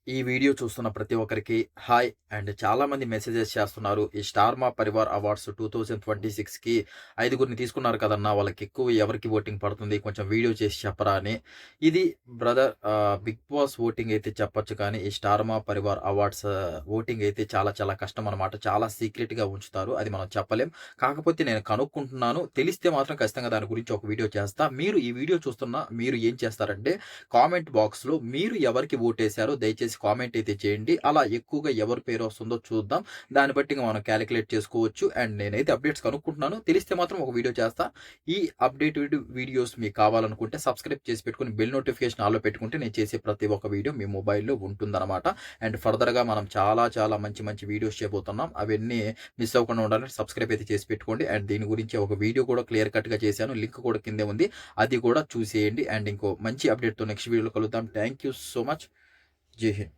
ఈ వీడియో చూస్తున్న ప్రతి ఒక్కరికి హాయ్ అండ్ చాలా మంది మెసేజెస్ చేస్తున్నారు. ఈ స్టార్ మా పరివార్ అవార్డ్స్ 2026కి ఐదుగురిని తీసుకున్నారు కదన్నా! వాళ్ళకి ఎక్కువ ఎవరికి ఓటింగ్ పడుతుంది? కొంచెం వీడియో చేసి చెప్పరా అని. ఇది బ్రదర్ బిగ్ బాస్ ఓటింగ్ అయితే చెప్పొచ్చు కానీ, ఈ స్టార్ మా పరివార్ అవార్డ్స్ ఓటింగ్ అయితే చాలా చాలా కష్టం అనమాట. చాలా సీక్రెట్‌గా ఉంచుతారు. అది మనం చెప్పలేం. కాకపోతే నేను కనుక్కుంటున్నాను. తెలిస్తే మాత్రం ఖచ్చితంగా దాని గురించి ఒక వీడియో చేస్తా. మీరు ఈ వీడియో చూస్తున్న మీరు ఏం చేస్తారంటే కామెంట్ బాక్స్‌లో మీరు ఎవరికి ఓటేసారో దయచేసి కామెంట్ అయితే చేయండి. అలా ఎక్కువగా ఎవరి పేరు వస్తుందో చూద్దాం. దాన్ని బట్టి ఇంక మనం కాలిక్యులేట్ చేసుకోవచ్చు. అండ్ నేనైతే అప్డేట్స్ కనుక్కుంటున్నాను. తెలిస్తే మాత్రం ఒక వీడియో చేస్తా. ఈ అప్డేటెడ్ వీడియోస్ మీకు కావాలనుకుంటే సబ్స్క్రైబ్ చేసి పెట్టుకొని బెల్ నోటిఫికేషన్ ఆల్‌లో పెట్టుకుంటే నేను చేసే ప్రతి ఒక్క వీడియో మీ మొబైల్‌లో ఉంటుందన్నమాట. అండ్ ఫర్దర్‌గా మనం చాలా చాలా మంచి మంచి వీడియోస్ చేయబోతున్నాం. అవన్నీ మిస్ అవ్వకుండా ఉండాలంటే సబ్స్క్రైబ్ అయితే చేసి పెట్టుకోండి. అండ్ దీని గురించి ఒక వీడియో కూడా క్లియర్ కట్‌గా చేశాను. లింక్ కూడా కిందే ఉంది. అది కూడా చూసేయండి. అండ్ ఇంకో మంచి అప్డేట్‌తో నెక్స్ట్ వీడియోలో కలుద్దాం. Thank you so much. జై హింద్.